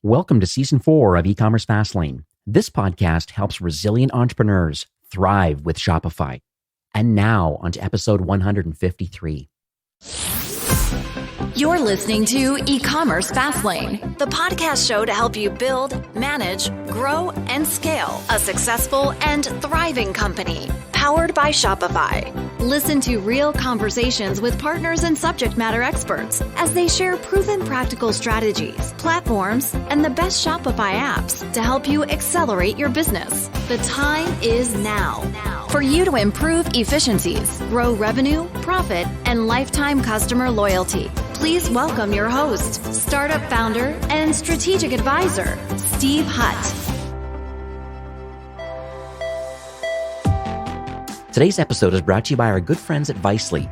Welcome to Season 4 of E-commerce Fastlane. This podcast helps resilient entrepreneurs thrive with Shopify. And now, on to episode 153. You're listening to E-commerce Fastlane, the podcast show to help you build, manage, grow, and scale a successful and thriving company powered by Shopify. Listen to real conversations with partners and subject matter experts as they share proven practical strategies, platforms, and the best Shopify apps to help you accelerate your business. The time is now for you to improve efficiencies, grow revenue, profit, and lifetime customer loyalty. Please welcome your host, startup founder, and strategic advisor, Steve Hutt. Today's episode is brought to you by our good friends at Vicely.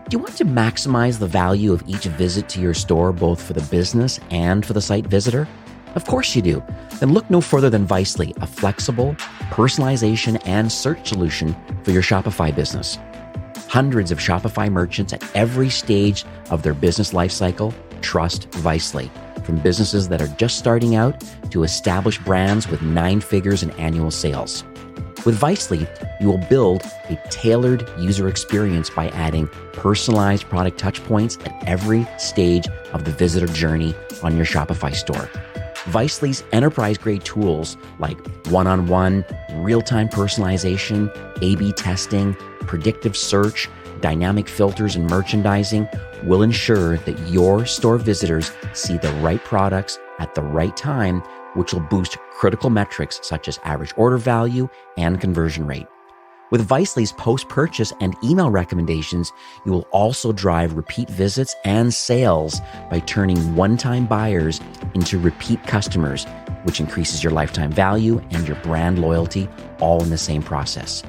Do you want to maximize the value of each visit to your store, both for the business and for the site visitor? Of course you do. Then look no further than Vicely, a flexible personalization and search solution for your Shopify business. Hundreds of Shopify merchants at every stage of their business lifecycle trust Vicely, from businesses that are just starting out to established brands with 9 figures in annual sales. With Vicely, you will build a tailored user experience by adding personalized product touchpoints at every stage of the visitor journey on your Shopify store. Vicely's enterprise-grade tools like one-on-one, real-time personalization, A/B testing, predictive search, dynamic filters, and merchandising will ensure that your store visitors see the right products at the right time, which will boost critical metrics such as average order value and conversion rate. With Vicely's post-purchase and email recommendations, you will also drive repeat visits and sales by turning one-time buyers into repeat customers, which increases your lifetime value and your brand loyalty all in the same process.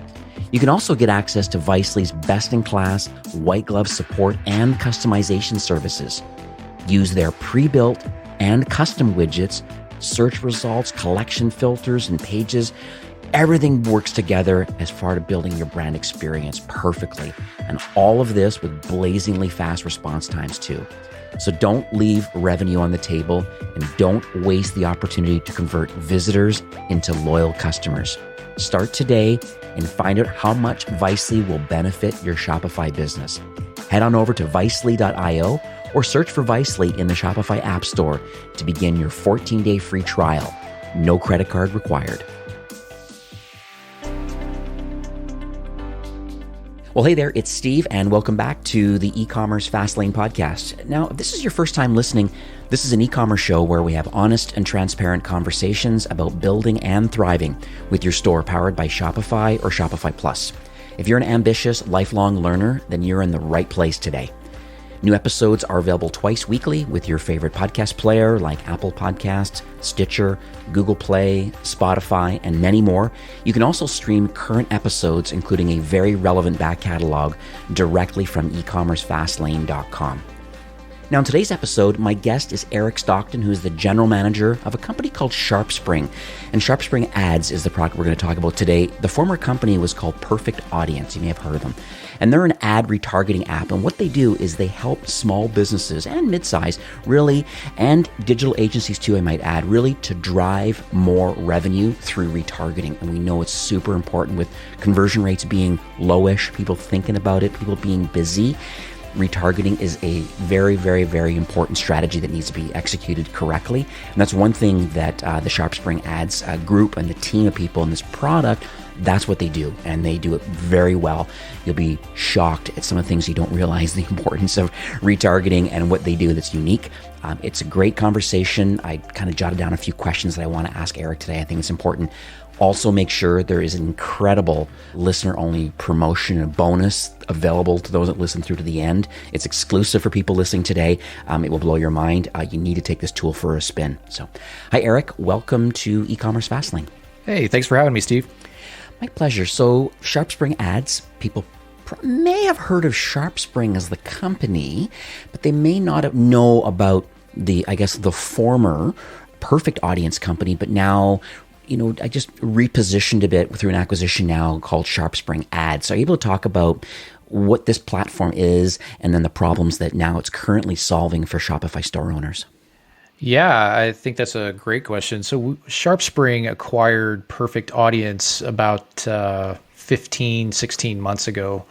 You can also get access to Vicely's best-in-class white glove support and customization services. Use their pre-built and custom widgets, search results, collection filters, and pages. Everything works together as far as building your brand experience perfectly. And all of this with blazingly fast response times too. So don't leave revenue on the table and don't waste the opportunity to convert visitors into loyal customers. Start today and find out how much Vicely will benefit your Shopify business. Head on over to vicely.io or search for Vicely in the Shopify App Store to begin your 14-day free trial. No credit card required. Well, hey there, it's Steve, and welcome back to the E-commerce Fastlane podcast. Now, if this is your first time listening, this is an e-commerce show where we have honest and transparent conversations about building and thriving with your store powered by Shopify or Shopify Plus. If you're an ambitious, lifelong learner, then you're in the right place today. New episodes are available twice weekly with your favorite podcast player like Apple Podcasts, Stitcher, Google Play, Spotify, and many more. You can also stream current episodes, including a very relevant back catalog, directly from ecommercefastlane.com. Now, in today's episode, my guest is Eric Stockton, who is the general manager of a company called SharpSpring. And SharpSpring Ads is the product we're going to talk about today. The former company was called Perfect Audience. You may have heard of them. And they're an ad retargeting app. And what they do is they help small businesses and mid-size really, and digital agencies too, I might add, really to drive more revenue through retargeting. And we know it's super important with conversion rates being lowish, people thinking about it, people being busy. Retargeting is a very, very, very important strategy that needs to be executed correctly. And that's one thing that the SharpSpring Ads group and the team of people in this product, that's what they do. And they do it very well. You'll be shocked at some of the things you don't realize the importance of retargeting and what they do that's unique. It's a great conversation. I kind of jotted down a few questions that I want to ask Eric today. I think it's important. Also, make sure there is an incredible listener-only promotion and bonus available to those that listen through to the end. It's exclusive for people listening today. It will blow your mind. You need to take this tool for a spin. So, hi, Eric. Welcome to E-commerce Fastlane. Hey, thanks for having me, Steve. My pleasure. So, SharpSpring Ads, people may have heard of SharpSpring as the company, but they may not know about the former Perfect Audience company, but now I just repositioned a bit through an acquisition now called SharpSpring Ads. So are you able to talk about what this platform is and then the problems that now it's currently solving for Shopify store owners? Yeah, I think that's a great question. So SharpSpring acquired Perfect Audience about 15, 16 months ago.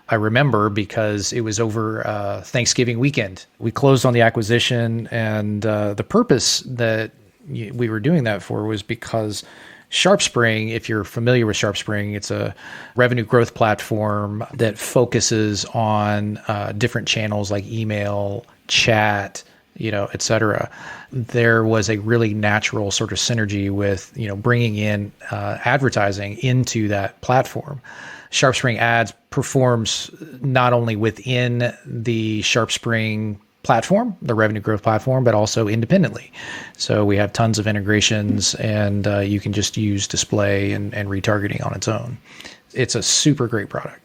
I remember because it was over Thanksgiving weekend. We closed on the acquisition, and the purpose that we were doing that for was because SharpSpring, if you're familiar with SharpSpring, it's a revenue growth platform that focuses on different channels like email, chat, et cetera. There was a really natural sort of synergy with, bringing in advertising into that platform. SharpSpring Ads performs not only within the SharpSpring platform, the revenue growth platform, but also independently. So we have tons of integrations, and you can just use display and retargeting on its own. It's a super great product.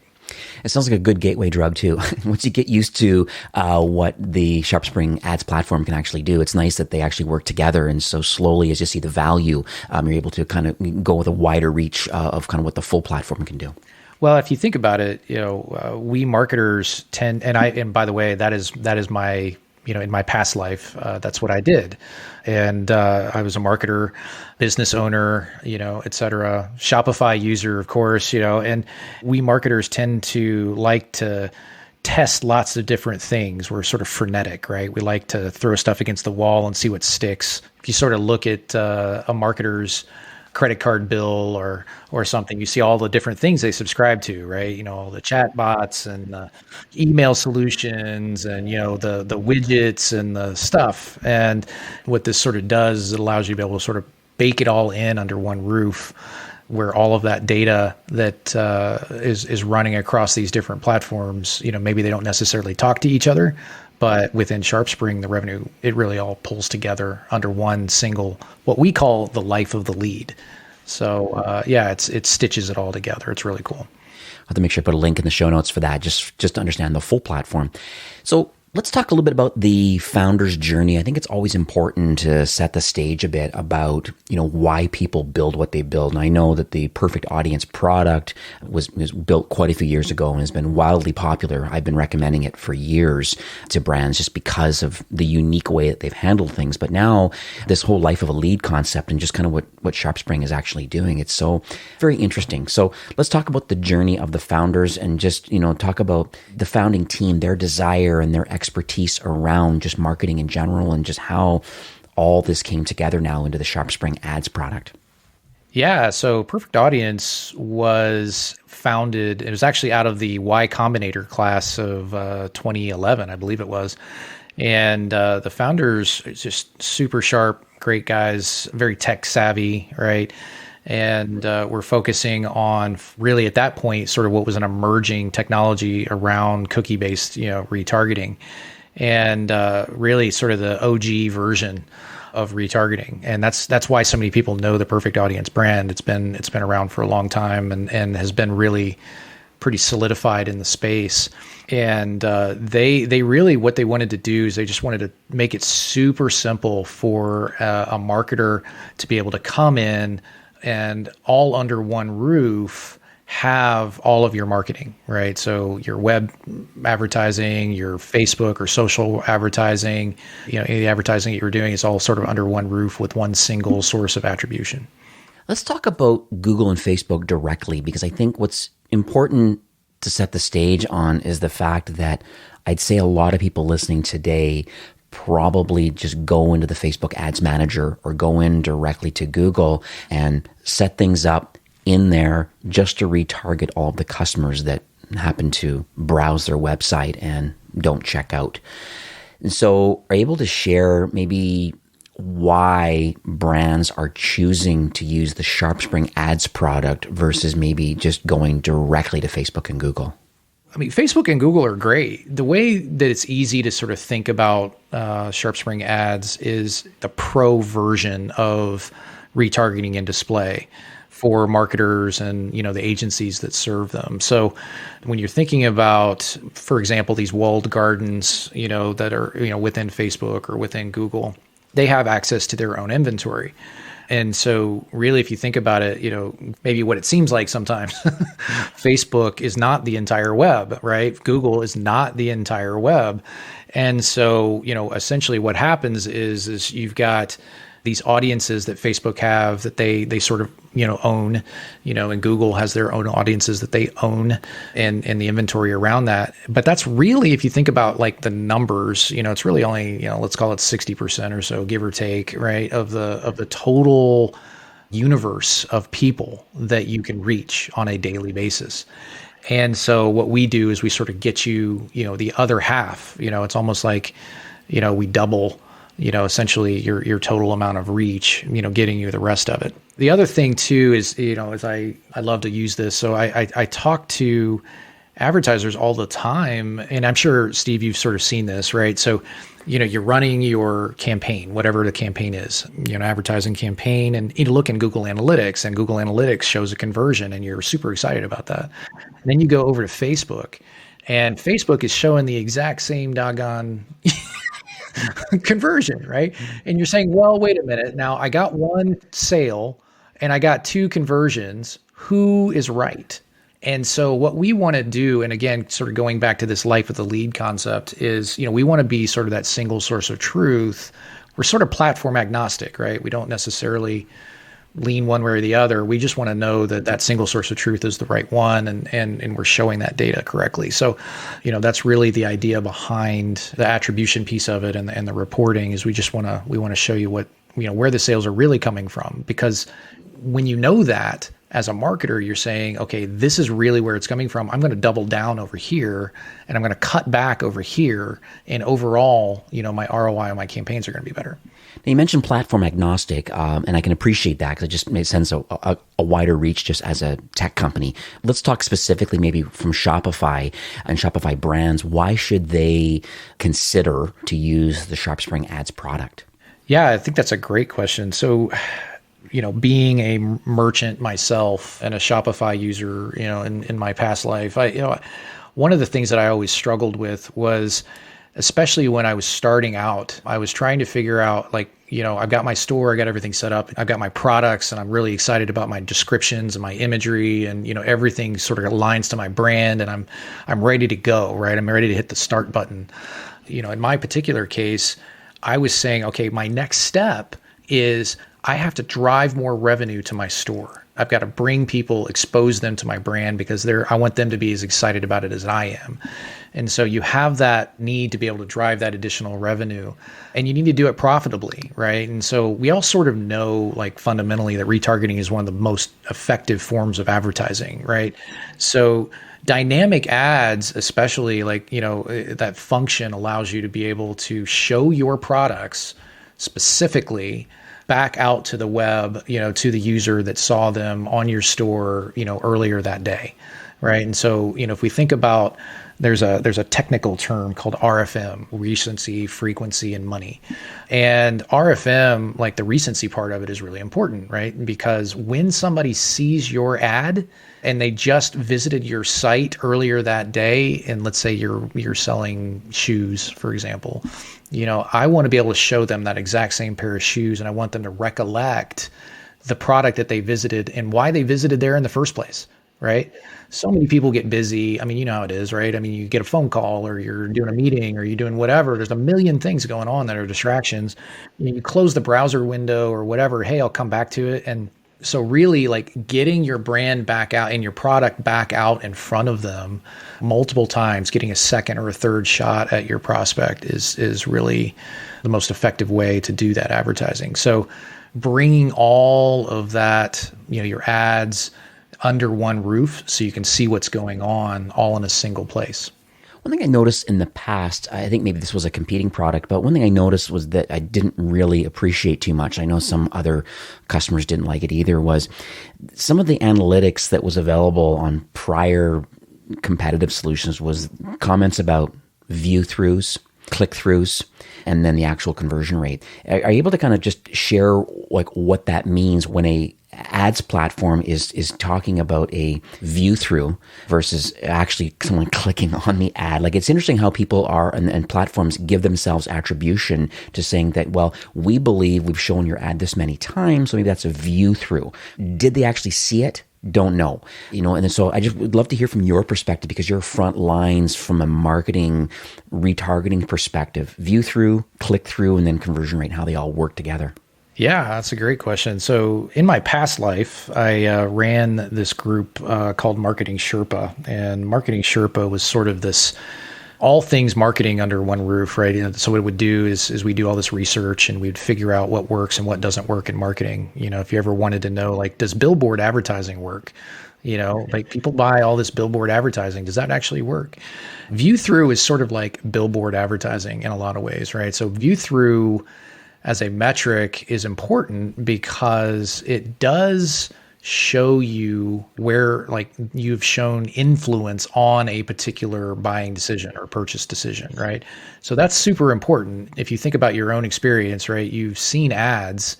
It sounds like a good gateway drug too. Once you get used to what the SharpSpring Ads platform can actually do, it's nice that they actually work together. And so slowly, as you see the value, you're able to kind of go with a wider reach of kind of what the full platform can do. Well, if you think about it, we marketers tend, and by the way, that is my, in my past life, that's what I did. And I was a marketer, business owner, et cetera, Shopify user, of course, and we marketers tend to like to test lots of different things. We're sort of frenetic, right? We like to throw stuff against the wall and see what sticks. If you sort of look at a marketer's credit card bill or something, you see all the different things they subscribe to, right? All the chat bots and the email solutions and, the widgets and the stuff. And what this sort of does is it allows you to be able to sort of bake it all in under one roof, where all of that data that is running across these different platforms, maybe they don't necessarily talk to each other, but within SharpSpring, the revenue, it really all pulls together under one single, what we call the life of the lead. So it stitches it all together. It's really cool. I'll have to make sure I put a link in the show notes for that, just to understand the full platform. So let's talk a little bit about the founder's journey. I think it's always important to set the stage a bit about, why people build what they build. And I know that the Perfect Audience product was built quite a few years ago and has been wildly popular. I've been recommending it for years to brands just because of the unique way that they've handled things. But now this whole life of a lead concept and just kind of what SharpSpring is actually doing, it's so very interesting. So let's talk about the journey of the founders and just, talk about the founding team, their desire and their expertise around just marketing in general and just how all this came together now into the SharpSpring Ads product. Yeah, so Perfect Audience was founded, it was actually out of the Y Combinator class of 2011, I believe it was. And the founders are just super sharp, great guys, very tech savvy, right? And we're focusing on really at that point, sort of what was an emerging technology around cookie-based, retargeting, and really sort of the OG version of retargeting. And that's why so many people know the Perfect Audience brand. It's been around for a long time and has been really pretty solidified in the space. And they really, what they wanted to do is they just wanted to make it super simple for a marketer to be able to come in and all under one roof have all of your marketing, right? So your web advertising, your Facebook or social advertising, any advertising that you're doing is all sort of under one roof with one single source of attribution. Let's talk about Google and Facebook directly, because I think what's important to set the stage on is the fact that I'd say a lot of people listening today probably just go into the Facebook Ads Manager or go in directly to Google and set things up in there just to retarget all of the customers that happen to browse their website and don't check out. And so are you able to share maybe why brands are choosing to use the SharpSpring Ads product versus maybe just going directly to Facebook and Google? I mean, Facebook and Google are great. The way that it's easy to sort of think about SharpSpring Ads is the pro version of retargeting and display for marketers and, the agencies that serve them. So when you're thinking about, for example, these walled gardens, that are, within Facebook or within Google, they have access to their own inventory. And so really, if you think about it, maybe what it seems like sometimes, Facebook is not the entire web, right? Google is not the entire web. And so, essentially what happens is you've got these audiences that Facebook have that they sort of, own, and Google has their own audiences that they own and the inventory around that. But that's really, if you think about like the numbers, it's really only, let's call it 60% or so, give or take, right, of the total universe of people that you can reach on a daily basis. And so what we do is we sort of get you, the other half. It's almost like, we double essentially your total amount of reach, getting you the rest of it. The other thing too is, is I love to use this. So I talk to advertisers all the time, and I'm sure, Steve, you've sort of seen this, right? So, you're running your campaign, whatever the campaign is, advertising campaign, and you look in Google Analytics, and Google Analytics shows a conversion, and you're super excited about that. And then you go over to Facebook, and Facebook is showing the exact same doggone conversion, right? And you're saying, well, wait a minute. Now I got one sale and I got 2 conversions. Who is right? And so what we want to do, and again, sort of going back to this life of the lead concept, is, we want to be sort of that single source of truth. We're sort of platform agnostic, right? We don't necessarily lean one way or the other. We just want to know that single source of truth is the right one, and we're showing that data correctly. So, that's really the idea behind the attribution piece of it and the reporting is we want to show you what, where the sales are really coming from. Because when you know that as a marketer, you're saying, okay, this is really where it's coming from. I'm going to double down over here and I'm going to cut back over here. And overall, my ROI on my campaigns are going to be better. Now, you mentioned platform agnostic, and I can appreciate that because it just makes sense, a wider reach just as a tech company. Let's talk specifically maybe from Shopify and Shopify brands. Why should they consider to use the SharpSpring Ads product? Yeah, I think that's a great question. So, being a merchant myself and a Shopify user, in my past life, one of the things that I always struggled with was, especially when I was starting out, I was trying to figure out, like, I've got my store, I got everything set up, I've got my products, and I'm really excited about my descriptions and my imagery, and everything sort of aligns to my brand, and I'm ready to go, right? I'm ready to hit the start button. In my particular case, I was saying, okay, my next step is I have to drive more revenue to my store. I've got to bring people, expose them to my brand because I want them to be as excited about it as I am. And so you have that need to be able to drive that additional revenue, and you need to do it profitably, right? And so we all sort of know, like, fundamentally that retargeting is one of the most effective forms of advertising, right? So dynamic ads, especially, like, that function allows you to be able to show your products specifically back out to the web, to the user that saw them on your store, earlier that day, right? And so, if we think about, there's a technical term called RFM, recency, frequency, and money. And RFM, like the recency part of it, is really important, right? Because when somebody sees your ad and they just visited your site earlier that day, and let's say you're selling shoes, for example, I want to be able to show them that exact same pair of shoes, and I want them to recollect the product that they visited and why they visited there in the first place, right? So many people get busy. I mean, you know how it is, right? I mean, you get a phone call, or you're doing a meeting, or you're doing whatever. There's a million things going on that are distractions. You close the browser window or whatever. Hey, I'll come back to it. And so really, like, getting your brand back out and your product back out in front of them multiple times, getting a second or a third shot at your prospect is really the most effective way to do that advertising. So bringing all of that, your ads under one roof so you can see what's going on all in a single place. One thing I noticed in the past, I think maybe this was a competing product, but one thing I noticed was that I didn't really appreciate too much. I know some other customers didn't like it either, was some of the analytics that was available on prior competitive solutions was comments about view throughs, click-throughs, and then the actual conversion rate. Are you able to kind of just share like what that means when a ads platform is talking about a view through versus actually someone clicking on the ad? Like, it's interesting how people are and platforms give themselves attribution to saying that, well, we believe we've shown your ad this many times, so maybe that's a view through. Did they actually see it? Don't know, and so I just would love to hear from your perspective, because you're front lines from a marketing retargeting perspective, view through, click through, and then conversion rate, how they all work together. Yeah, that's a great question. So in my past life, I ran this group called Marketing Sherpa, and Marketing Sherpa was sort of this all things marketing under one roof, right? So what it would do is we do all this research and we'd figure out what works and what doesn't work in marketing. If you ever wanted to know, like, does billboard advertising work? Like, people buy all this billboard advertising. Does that actually work? View through is sort of like billboard advertising in a lot of ways, right? So view through as a metric is important because it does show you where, like, you've shown influence on a particular buying decision or purchase decision, right? So that's super important. If you think about your own experience, right, you've seen ads,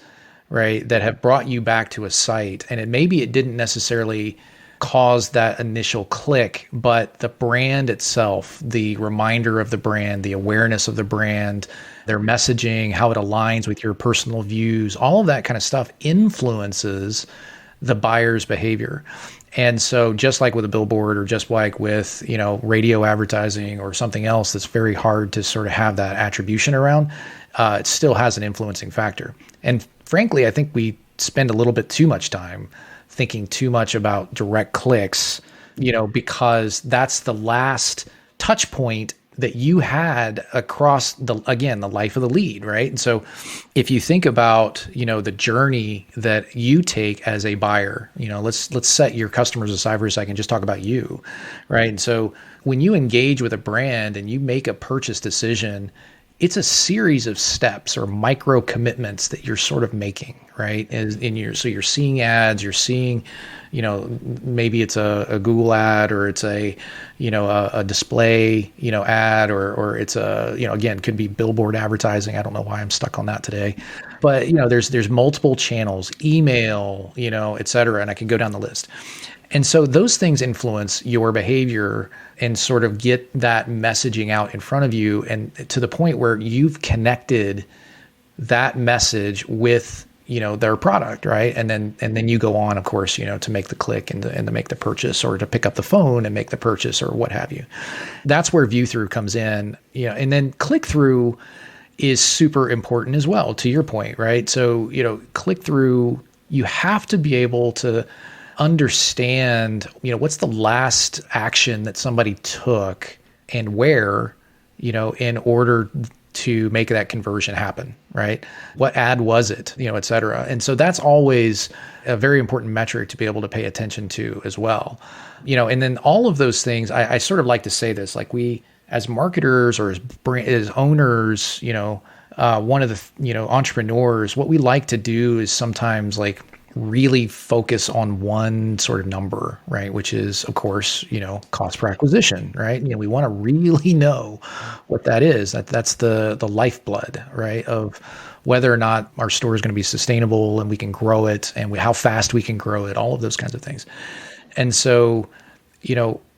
right, that have brought you back to a site, and maybe it didn't necessarily cause that initial click, but the brand itself, the reminder of the brand, the awareness of the brand, their messaging, how it aligns with your personal views, all of that kind of stuff influences the buyer's behavior. And so just like with a billboard, or just like with, radio advertising or something else that's very hard to sort of have that attribution around, it still has an influencing factor. And frankly, I think we spend a little bit too much time thinking too much about direct clicks, because that's the last touch point that you had across the life of the lead, right? And so if you think about, the journey that you take as a buyer, let's set your customers aside for a second, just talk about you, right? And so when you engage with a brand and you make a purchase decision, it's a series of steps or micro commitments that you're sort of making, right? So you're seeing ads, you're seeing, maybe it's a Google ad, or it's a display, ad, or it's again, could be billboard advertising. I don't know why I'm stuck on that today, but there's multiple channels, email, et cetera, and I can go down the list. And so those things influence your behavior and sort of get that messaging out in front of you, and to the point where you've connected that message with, their product, right? And then you go on, of course, to make the click and to make the purchase, or to pick up the phone and make the purchase, or what have you. That's where view through comes in, and then click through is super important as well, to your point, right? So, click through, you have to be able to understand, what's the last action that somebody took and where, in order to make that conversion happen, right? What ad was it, et cetera. And so that's always a very important metric to be able to pay attention to as well. And then all of those things, I sort of like to say this, like, we as marketers or as owners, one of the, entrepreneurs, what we like to do is sometimes, like, really focus on one sort of number, right? Which is, of course, cost per acquisition, right? We want to really know what that is. That's the lifeblood, right? Of whether or not our store is going to be sustainable and we can grow it, and how fast we can grow it, all of those kinds of things. And so,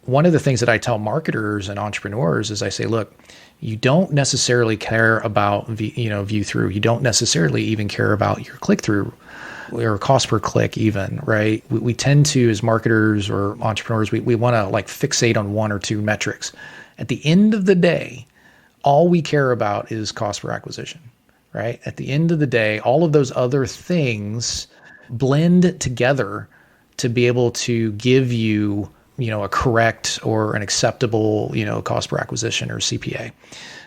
one of the things that I tell marketers and entrepreneurs is I say, look, you don't necessarily care about view through. You don't necessarily even care about your click through or cost per click even, right? We tend to, as marketers or entrepreneurs, we want to, like, fixate on one or two metrics. At the end of the day, all we care about is cost per acquisition, right? At the end of the day, all of those other things blend together to be able to give you, a correct or an acceptable, cost per acquisition or CPA.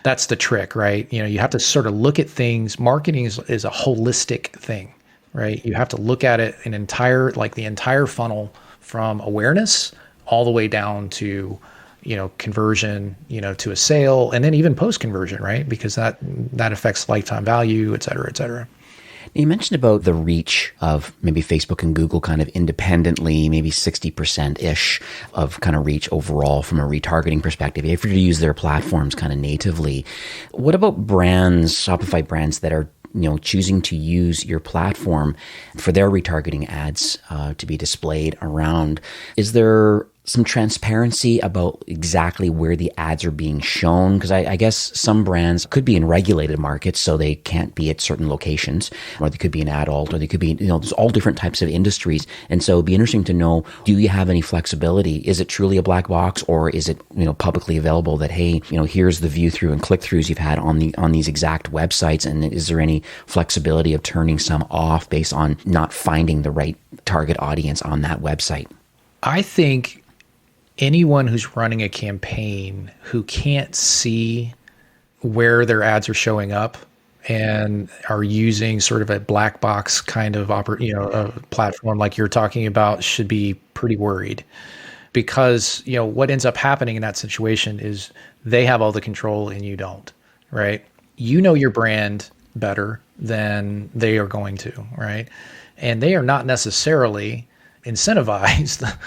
That's the trick, right? You have to sort of look at things. Marketing is a holistic thing, right? You have to look at it the entire funnel, from awareness all the way down to, conversion, to a sale, and then even post conversion, right? Because that affects lifetime value, et cetera, et cetera. You mentioned about the reach of maybe Facebook and Google kind of independently, maybe 60%-ish of kind of reach overall from a retargeting perspective, if you're to use their platforms kind of natively. What about brands, Shopify brands that are choosing to use your platform for their retargeting ads to be displayed around? Is there some transparency about exactly where the ads are being shown? Because I guess some brands could be in regulated markets, so they can't be at certain locations, or they could be in adult, or they could be, there's all different types of industries. And so it'd be interesting to know, do you have any flexibility? Is it truly a black box, or is it, publicly available that, hey, here's the view through and click throughs you've had on these exact websites? And is there any flexibility of turning some off based on not finding the right target audience on that website? I think anyone who's running a campaign who can't see where their ads are showing up and are using sort of a black box kind of a platform like you're talking about should be pretty worried, because what ends up happening in that situation is they have all the control and you don't, right? You know your brand better than they are going to, right? And they are not necessarily incentivized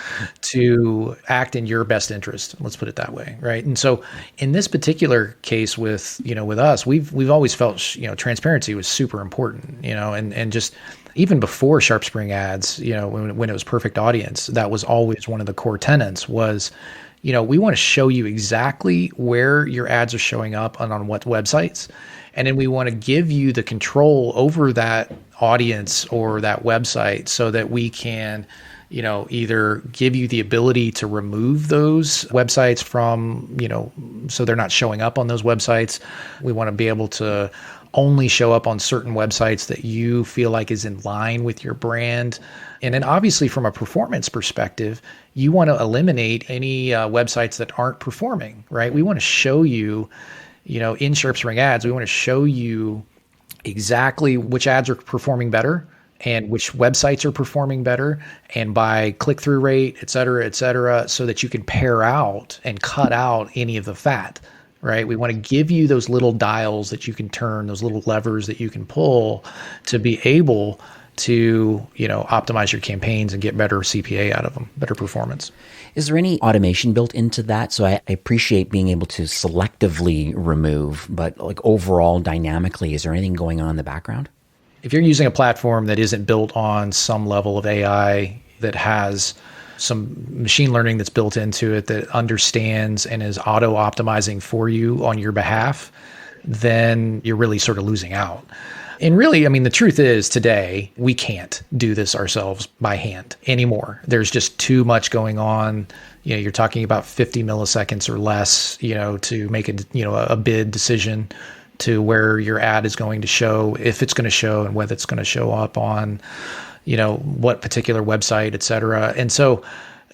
to act in your best interest. Let's put it that way, right? And so, in this particular case, with us, we've always felt transparency was super important, and just even before SharpSpring ads, when it was Perfect Audience, that was always one of the core tenets was, we want to show you exactly where your ads are showing up and on what websites. And then we want to give you the control over that audience or that website so that we can, either give you the ability to remove those websites from, so they're not showing up on those websites. We want to be able to only show up on certain websites that you feel like is in line with your brand. And then obviously from a performance perspective, you want to eliminate any websites that aren't performing, right? We want to show you, in SharpSpring ads, we want to show you exactly which ads are performing better and which websites are performing better, and by click-through rate, et cetera, so that you can pare out and cut out any of the fat, right? We want to give you those little dials that you can turn, those little levers that you can pull to be able to, optimize your campaigns and get better CPA out of them, better performance. Is there any automation built into that? So I appreciate being able to selectively remove, but like overall dynamically, is there anything going on in the background? If you're using a platform that isn't built on some level of AI, that has some machine learning that's built into it, that understands and is auto optimizing for you on your behalf, then you're really sort of losing out. And really, the truth is today, we can't do this ourselves by hand anymore. There's just too much going on. You're talking about 50 milliseconds or less, to make a bid decision to where your ad is going to show, if it's going to show, and whether it's going to show up on, what particular website, et cetera. And so,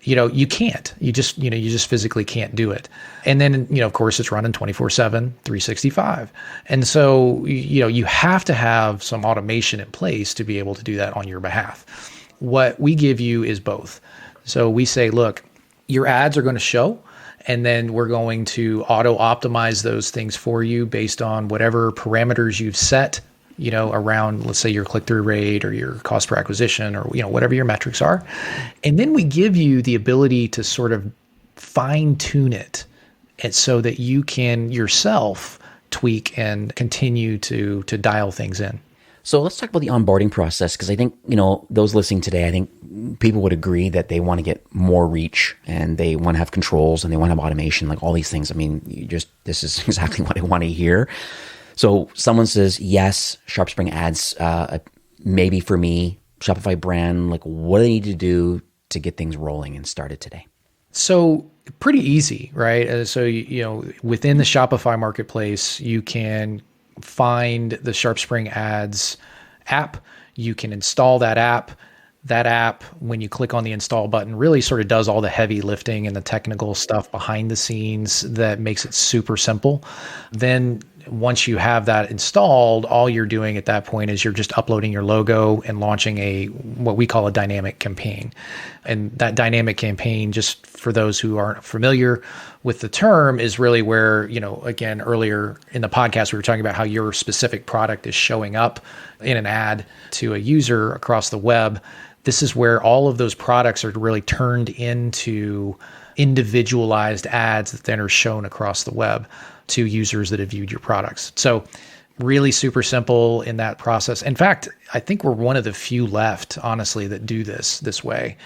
you can't, you just physically can't do it. And then, of course, it's running 24/7, 365. And so, you have to have some automation in place to be able to do that on your behalf. What we give you is both. So we say, look, your ads are going to show, and then we're going to auto optimize those things for you based on whatever parameters you've set, around, let's say, your click-through rate or your cost per acquisition, or, whatever your metrics are. And then we give you the ability to sort of fine tune it, and so that you can yourself tweak and continue to dial things in. So let's talk about the onboarding process, because I think, those listening today, I think people would agree that they want to get more reach and they want to have controls and they want to have automation, like all these things. This is exactly what I want to hear. So someone says, yes, SharpSpring ads, maybe for me, Shopify brand, like what do I need to do to get things rolling and started today? So pretty easy, right? So, within the Shopify marketplace, you can find the SharpSpring ads app. You can install that app. That app, when you click on the install button, really sort of does all the heavy lifting and the technical stuff behind the scenes that makes it super simple. Then once you have that installed, all you're doing at that point is you're just uploading your logo and launching what we call a dynamic campaign. And that dynamic campaign, just for those who aren't familiar with the term, is really where, again, earlier in the podcast, we were talking about how your specific product is showing up in an ad to a user across the web. This is where all of those products are really turned into individualized ads that then are shown across the web to users that have viewed your products. So really super simple in that process. In fact, I think we're one of the few left, honestly, that do this way,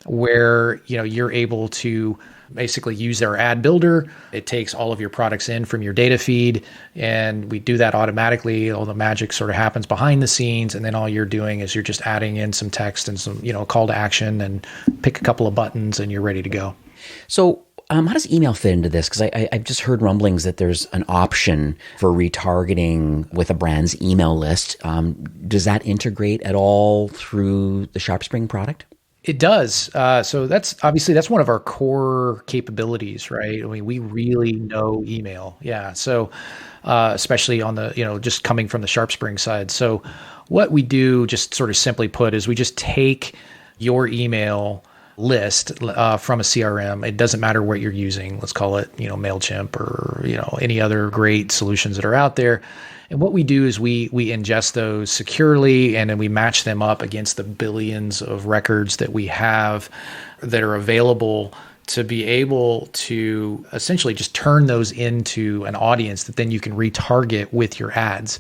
where you're able to basically use our ad builder. It takes all of your products in from your data feed, and we do that automatically. All the magic sort of happens behind the scenes, and then all you're doing is you're just adding in some text and some call to action, and pick a couple of buttons, and you're ready to go. So how does email fit into this? Because I've just heard rumblings that there's an option for retargeting with a brand's email list. Does that integrate at all through the SharpSpring product? It does. So that's one of our core capabilities, right? I mean, we really know email. Yeah. So especially on the, just coming from the SharpSpring side. So what we do, just sort of simply put, is we just take your email list from a CRM. It doesn't matter what you're using. Let's call it, MailChimp or, any other great solutions that are out there. And what we do is we ingest those securely, and then we match them up against the billions of records that we have that are available to be able to essentially just turn those into an audience that then you can retarget with your ads.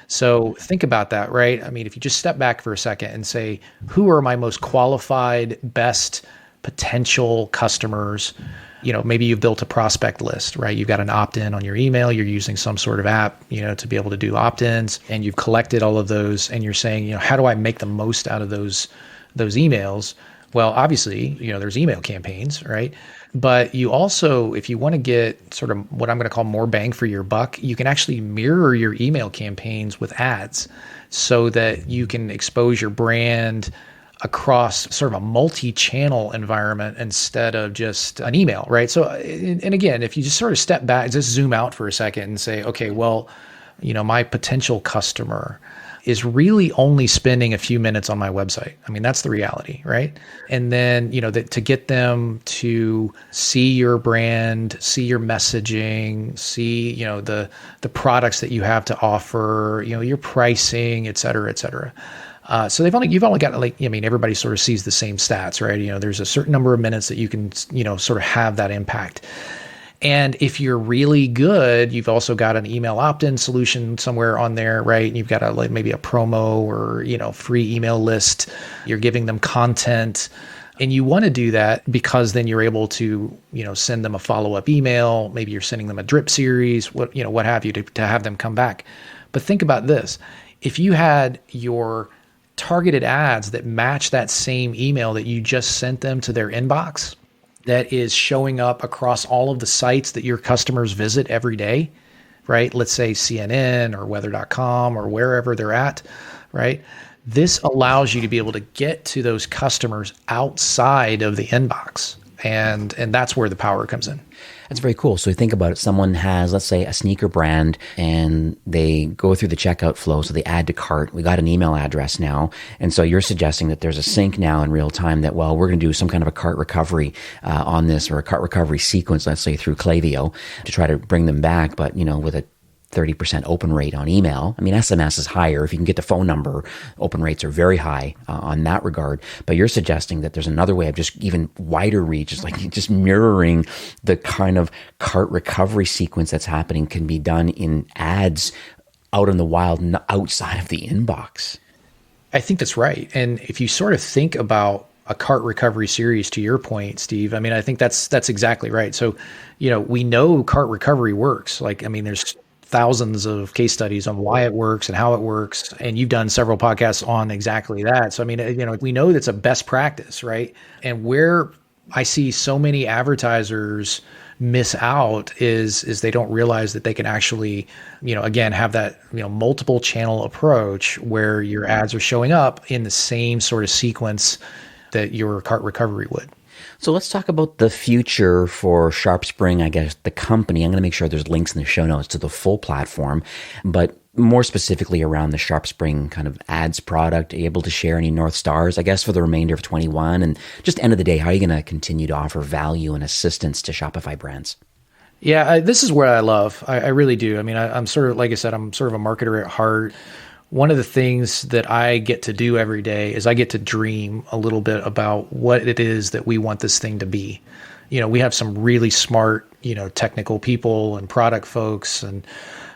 So think about that, right? I mean, if you just step back for a second and say, who are my most qualified, best potential customers? Maybe you've built a prospect list, right? You've got an opt-in on your email. You're using some sort of app, to be able to do opt-ins, and you've collected all of those, and you're saying, how do I make the most out of those emails? Well, obviously, there's email campaigns, right? But you also, if you want to get sort of what I'm going to call more bang for your buck, you can actually mirror your email campaigns with ads so that you can expose your brand across sort of a multi-channel environment instead of just an email, right? So, and again, if you just sort of step back, just zoom out for a second and say, okay, well, my potential customer is really only spending a few minutes on my website. I mean, that's the reality, right? And then, to get them to see your brand, see your messaging, see, the products that you have to offer, your pricing, et cetera, et cetera. So you've only got everybody sort of sees the same stats, right? There's a certain number of minutes that you can, sort of have that impact. And if you're really good, you've also got an email opt-in solution somewhere on there, right? And you've got maybe a promo or, free email list. You're giving them content, and you want to do that because then you're able to, send them a follow-up email. Maybe you're sending them a drip series, what have you, to have them come back. But think about this. If you had your targeted ads that match that same email that you just sent them to their inbox, that is showing up across all of the sites that your customers visit every day, right? Let's say CNN or weather.com or wherever they're at, right? This allows you to be able to get to those customers outside of the inbox. And that's where the power comes in. That's very cool. So you think about it, someone has, let's say, a sneaker brand, and they go through the checkout flow. So they add to cart. We got an email address now. And so you're suggesting that there's a sync now in real time that, well, we're going to do some kind of a cart recovery on this, or a cart recovery sequence, let's say through Klaviyo, to try to bring them back. But, with a 30% open rate on email. I mean, SMS is higher. If you can get the phone number, open rates are very high on that regard. But you're suggesting that there's another way of just even wider reach. It's like just mirroring the kind of cart recovery sequence that's happening can be done in ads out in the wild, outside of the inbox. I think that's right. And if you sort of think about a cart recovery series, to your point, Steve, I mean, I think that's exactly right. So, we know cart recovery works. There's thousands of case studies on why it works and how it works. And you've done several podcasts on exactly that. So, we know that's a best practice, right? And where I see so many advertisers miss out is they don't realize that they can actually, again, have that, multiple channel approach where your ads are showing up in the same sort of sequence that your cart recovery would. So let's talk about the future for SharpSpring, I guess, the company. I'm going to make sure there's links in the show notes to the full platform, but more specifically around the SharpSpring kind of ads product. Are you able to share any North Stars, I guess, for the remainder of 21? And just end of the day, how are you going to continue to offer value and assistance to Shopify brands? Yeah, this is what I love. I really do. I mean, I'm sort of, like I said, I'm sort of a marketer at heart. One of the things that I get to do every day is I get to dream a little bit about what it is that we want this thing to be. We have some really smart, technical people and product folks, and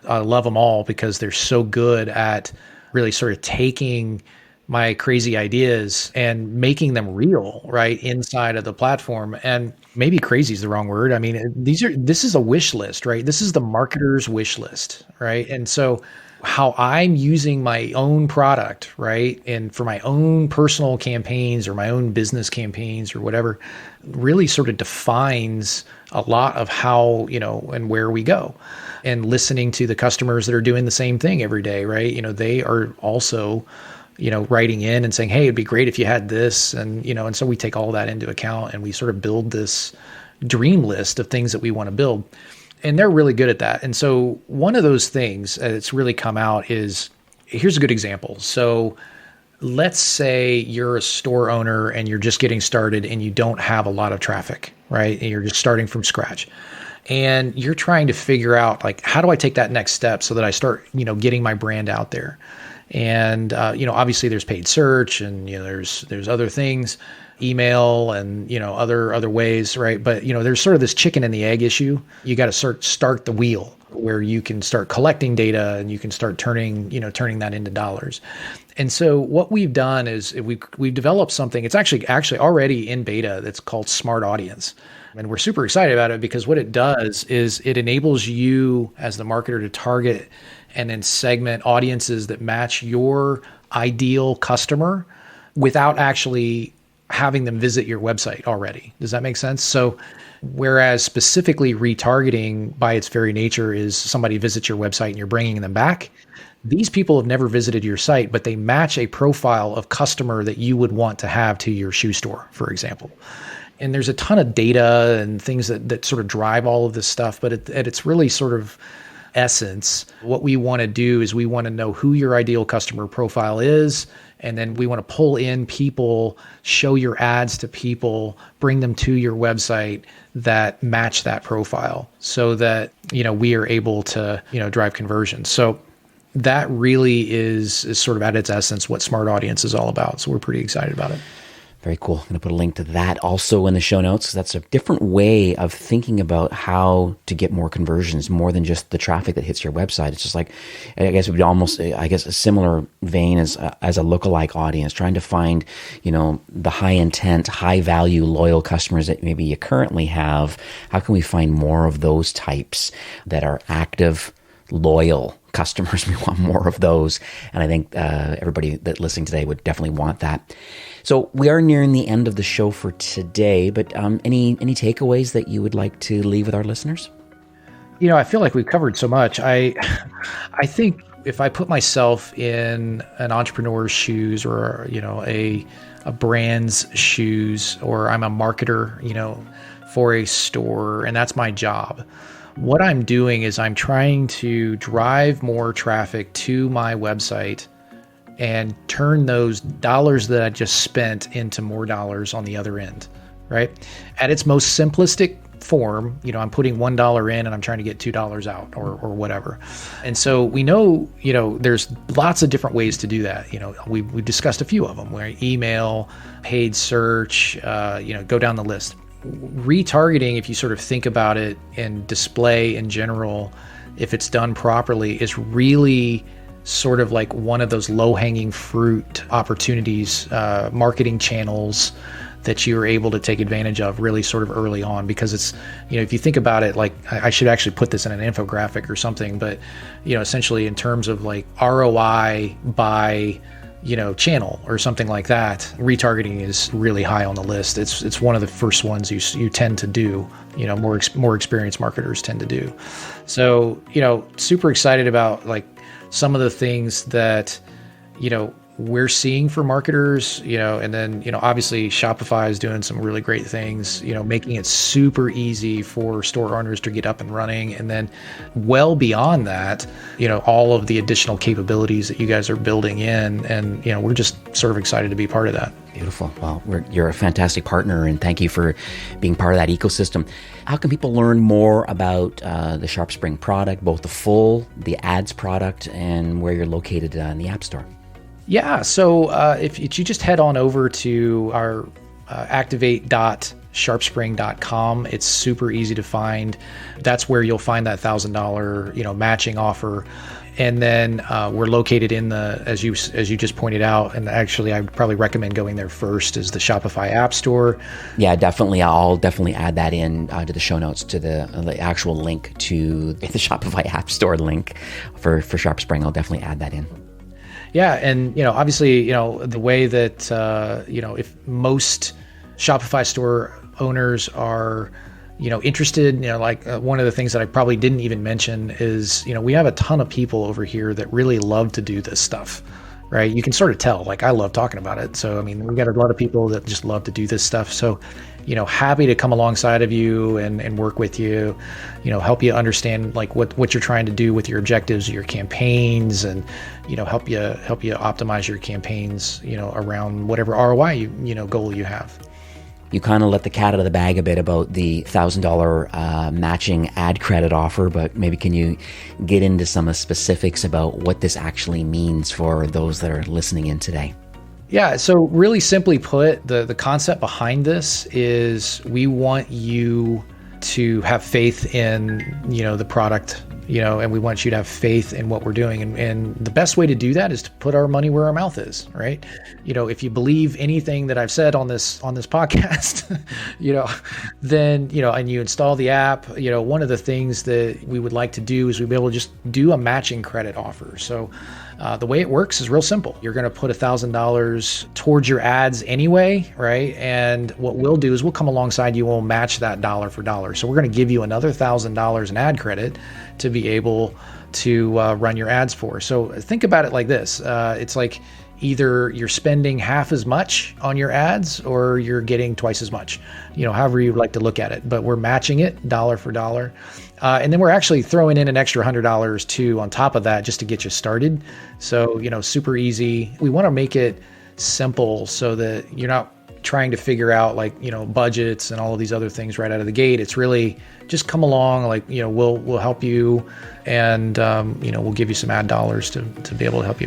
I love them all because they're so good at really sort of taking my crazy ideas and making them real, right, inside of the platform. And maybe crazy is the wrong word. I mean, this is a wish list, right? This is the marketer's wish list, right? And so how I'm using my own product, right, and for my own personal campaigns or my own business campaigns or whatever, really sort of defines a lot of how, and where we go. And listening to the customers that are doing the same thing every day, right? They are also, writing in and saying, hey, it'd be great if you had this. And so we take all that into account and we sort of build this dream list of things that we want to build. And they're really good at that. And so one of those things that's really come out is, here's a good example. So let's say you're a store owner and you're just getting started and you don't have a lot of traffic, right? And you're just starting from scratch. And you're trying to figure out, like, how do I take that next step so that I start, getting my brand out there? And, obviously there's paid search and, there's other things, email and, other ways, right? But, there's sort of this chicken and the egg issue. You got to start the wheel where you can start collecting data and you can start turning that into dollars. And so what we've done is we've developed something. It's actually already in beta that's called Smart Audience. And we're super excited about it because what it does is it enables you as the marketer to target and then segment audiences that match your ideal customer without actually having them visit your website already. Does that make sense? So whereas specifically retargeting by its very nature is somebody visits your website and you're bringing them back, these people have never visited your site, but they match a profile of customer that you would want to have to your shoe store, for example. And there's a ton of data and things that sort of drive all of this stuff, but at its really sort of essence, what we want to do is we want to know who your ideal customer profile is, and then we want to pull in people, show your ads to people, bring them to your website that match that profile so that, we are able to, drive conversion. So that really is sort of at its essence what Smart Audience is all about. So we're pretty excited about it. Very cool. I'm going to put a link to that also in the show notes. That's a different way of thinking about how to get more conversions, more than just the traffic that hits your website. It's just like, I guess it would be almost, a similar vein as a lookalike audience, trying to find, the high intent, high value, loyal customers that maybe you currently have. How can we find more of those types that are active, loyal customers? We want more of those. And I think everybody that listening today would definitely want that. So we are nearing the end of the show for today, but any takeaways that you would like to leave with our listeners? I feel like we've covered so much. I think if I put myself in an entrepreneur's shoes or, a brand's shoes, or I'm a marketer, for a store, and that's my job. What I'm doing is I'm trying to drive more traffic to my website and turn those dollars that I just spent into more dollars on the other end, right? At its most simplistic form, I'm putting $1 in and I'm trying to get $2 out or whatever. And so we know, there's lots of different ways to do that. We discussed a few of them, where email, paid search, go down the list. Retargeting, if you sort of think about it, and display in general, if it's done properly, is really sort of like one of those low-hanging fruit opportunities, marketing channels that you're able to take advantage of really sort of early on. Because it's, if you think about it, like, I should actually put this in an infographic or something, but, essentially in terms of like ROI by, channel or something like that, retargeting is really high on the list. It's one of the first ones you tend to do, more experienced marketers tend to do. So, super excited about like some of the things that, we're seeing for marketers, and then, obviously Shopify is doing some really great things, making it super easy for store owners to get up and running. And then well beyond that, all of the additional capabilities that you guys are building in. And, we're just sort of excited to be part of that. Beautiful. Well, you're a fantastic partner, and thank you for being part of that ecosystem. How can people learn more about the SharpSpring product, both the ads product, and where you're located in the App Store? Yeah, so if you just head on over to our activate.sharpspring.com, it's super easy to find. That's where you'll find that $1,000 matching offer. And then we're located in the, as you just pointed out, and actually I would probably recommend going there first, is the Shopify App Store. Yeah, definitely. I'll definitely add that in to the show notes, to the actual link to the Shopify App Store link for SharpSpring. I'll definitely add that in. Yeah, and obviously, the way that if most Shopify store owners are interested, one of the things that I probably didn't even mention is, we have a ton of people over here that really love to do this stuff, right? You can sort of tell, I love talking about it. So, we got a lot of people that just love to do this stuff. So, happy to come alongside of you and work with you, help you understand what you're trying to do with your objectives, your campaigns, and, help you optimize your campaigns, around whatever ROI goal you have. You kind of let the cat out of the bag a bit about the $1,000 matching ad credit offer, but maybe can you get into some of the specifics about what this actually means for those that are listening in today? Yeah, so really simply put, the concept behind this is we want you to have faith in, the product, and we want you to have faith in what we're doing. And the best way to do that is to put our money where our mouth is, right? If you believe anything that I've said on this podcast, then, and you install the app, one of the things that we would like to do is we'd be able to just do a matching credit offer. So the way it works is real simple. You're going to put $1,000 towards your ads anyway, right? And what we'll do is we'll come alongside you and we'll match that dollar for dollar. So we're going to give you another $1,000 in ad credit to be able to run your ads for. So think about it like this. It's like either you're spending half as much on your ads or you're getting twice as much, however you'd like to look at it. But we're matching it dollar for dollar. And then we're actually throwing in an extra $100 too on top of that just to get you started. So, super easy. We want to make it simple so that you're not trying to figure out budgets and all of these other things right out of the gate. It's really just come along, we'll help you, and we'll give you some ad dollars to be able to help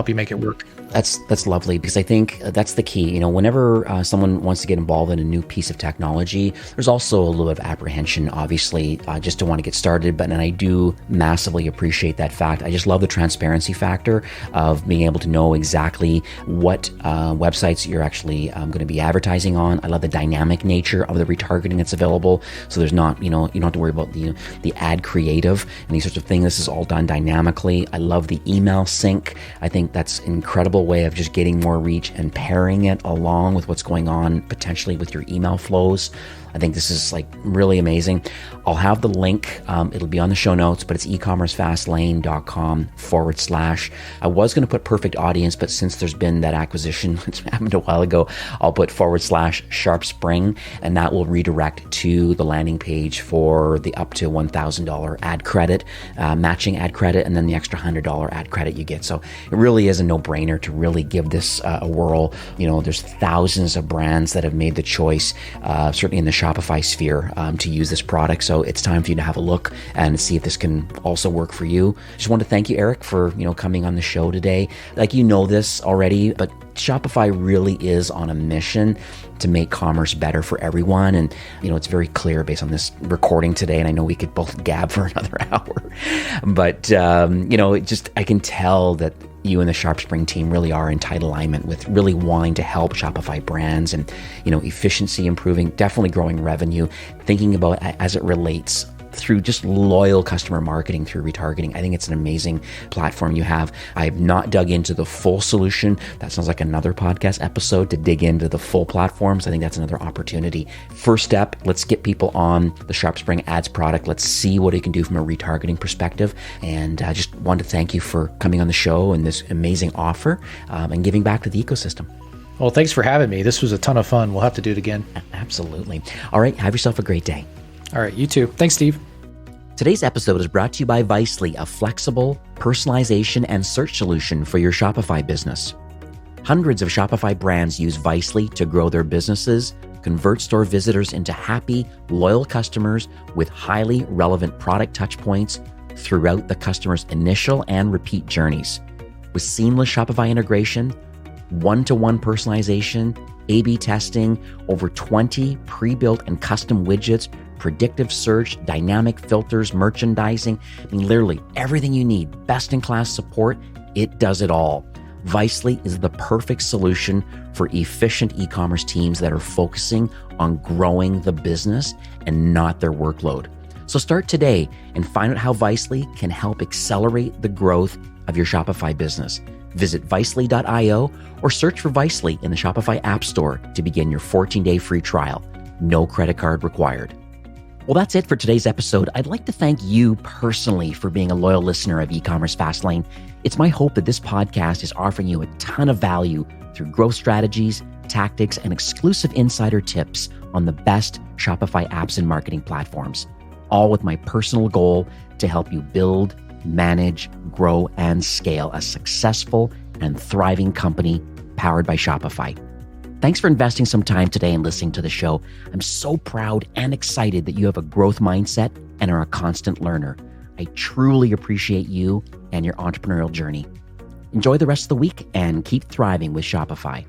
you make it work. That's lovely, because I think that's the key. Whenever someone wants to get involved in a new piece of technology, there's also a little bit of apprehension, obviously, just to want to get started. And I do massively appreciate that fact. I just love the transparency factor of being able to know exactly what websites you're actually going to be advertising on. I love the dynamic nature of the retargeting that's available. So there's not, you don't have to worry about the ad creative and these sorts of things. This is all done dynamically. I love the email sync. I think that's incredible way of just getting more reach and pairing it along with what's going on potentially with your email flows. I think this is really amazing. I'll have the link. It'll be on the show notes, but it's ecommercefastlane.com/. I was going to put perfect audience, but since there's been that acquisition, which happened a while ago, I'll put /SharpSpring, and that will redirect to the landing page for the up to $1,000 ad credit, matching ad credit, and then the extra $100 ad credit you get. So it really is a no-brainer to really give this a whirl. There's thousands of brands that have made the choice, certainly in the Shopify sphere, to use this product. So it's time for you to have a look and see if this can also work for you. Just want to thank you, Eric, for coming on the show today. This already, but Shopify really is on a mission to make commerce better for everyone. And, it's very clear based on this recording today. And I know we could both gab for another hour, but, I can tell that you and the SharpSpring team really are in tight alignment with really wanting to help Shopify brands and, efficiency improving, definitely growing revenue, thinking about as it relates through just loyal customer marketing through retargeting. I think it's an amazing platform you have. I've not dug into the full solution. That sounds like another podcast episode to dig into the full platforms. I think that's another opportunity. First step, let's get people on the SharpSpring Ads product. Let's see what it can do from a retargeting perspective. And I just wanted to thank you for coming on the show and this amazing offer and giving back to the ecosystem. Well, thanks for having me. This was a ton of fun. We'll have to do it again. Absolutely. All right. Have yourself a great day. All right. You too. Thanks, Steve. Today's episode is brought to you by Vicely, a flexible personalization and search solution for your Shopify business. Hundreds of Shopify brands use Vicely to grow their businesses, convert store visitors into happy, loyal customers with highly relevant product touchpoints throughout the customer's initial and repeat journeys. With seamless Shopify integration, one-to-one personalization, A/B testing, over 20 pre-built and custom widgets, predictive search, dynamic filters, merchandising. I mean, literally everything you need. Best-in-class support. It does it all. Vicely is the perfect solution for efficient e-commerce teams that are focusing on growing the business and not their workload. So start today and find out how Vicely can help accelerate the growth of your Shopify business. Visit Vicely.io or search for Vicely in the Shopify App Store to begin your 14-day free trial. No credit card required. Well, that's it for today's episode. I'd like to thank you personally for being a loyal listener of E-commerce Fastlane. It's my hope that this podcast is offering you a ton of value through growth strategies, tactics, and exclusive insider tips on the best Shopify apps and marketing platforms, all with my personal goal to help you build, manage, grow, and scale a successful and thriving company powered by Shopify. Thanks for investing some time today and listening to the show. I'm so proud and excited that you have a growth mindset and are a constant learner. I truly appreciate you and your entrepreneurial journey. Enjoy the rest of the week and keep thriving with Shopify.